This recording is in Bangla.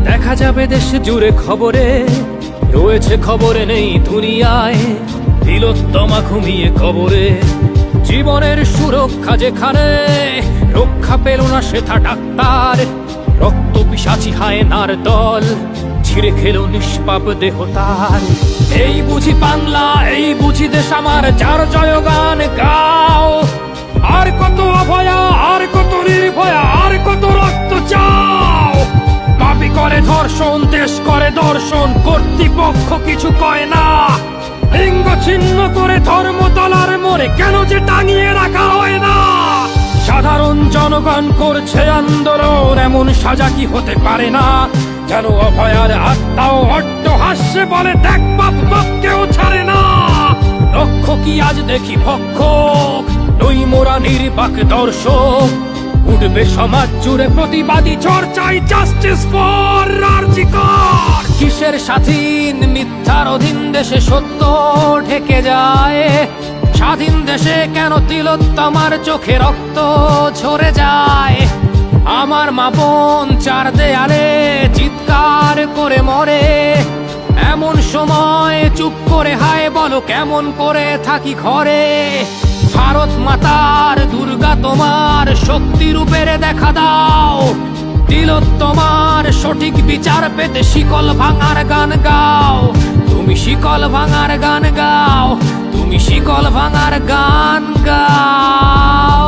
দেখা যাবে দেশ জুড়ে খবরে, রয়েছে খবরে নেই দুনিয়ায়। তিলোত্তমা ঘুমিয়ে কবরে, জীবনের সুরক্ষা যেখানে, রক্ষা পেল না সেথা ডাক্তার। রক্ত পিশাচি হায়নার দল, ছিঁড়ে খেলো নিষ্পাপ দেহ তার। এই বুঝি বাংলা, এই বুঝি দেশ আমার, যার জয়গান গাও। আর কত অভয়া, আর কত নির্ভয়া, আর কত রক্ত চাও। পাপী করে ধর্ষণ, দেশ করে দর্শন, কর্তৃপক্ষ কিছু কয় না। লিঙ্গ ছিন্ন করে ধর্মতলার মোড়ে কেন যে টাঙিয়ে রাখা হয় না। সাধারণ জনগণ করছে আন্দোলন, এমন সাজা কি হতে পারে না। যেন অভয়ার আত্মাও অট্ট হাস্যে বলে, দেখ বাপ বাপকেও ছাড়ে না। লক্ষ্য কি আজ দেখি ভক্ষক, নই মোরা নির্বাক দর্শক। উঠবে সমাজ জুড়ে প্রতিবাদী চর্চায়, জাস্টিস ফর আর.জি. কর। কিসের স্বাধীন, মিথ্যার অধীন দেশে সত্য ঢেকে যায়। স্বাধীন দেশে কেন তিলোত্তমার চোখে রক্ত ঝরে যায়। আমার মা বোন চার দেয়ালে চিৎকার করে মরে, এমন সময় চুপ করে হায় বলো কেমন করে থাকি ঘরে। ভারত মাতার, দুর্গা তোমার শক্তি রূপের দেখা দাও। তিলোত্তমার সঠিক বিচার পেতে শিকল ভাঙার গান গাও। তুমি শিকল ভাঙার গান গাও, তুমি শিকল ভাঙার গান গাও।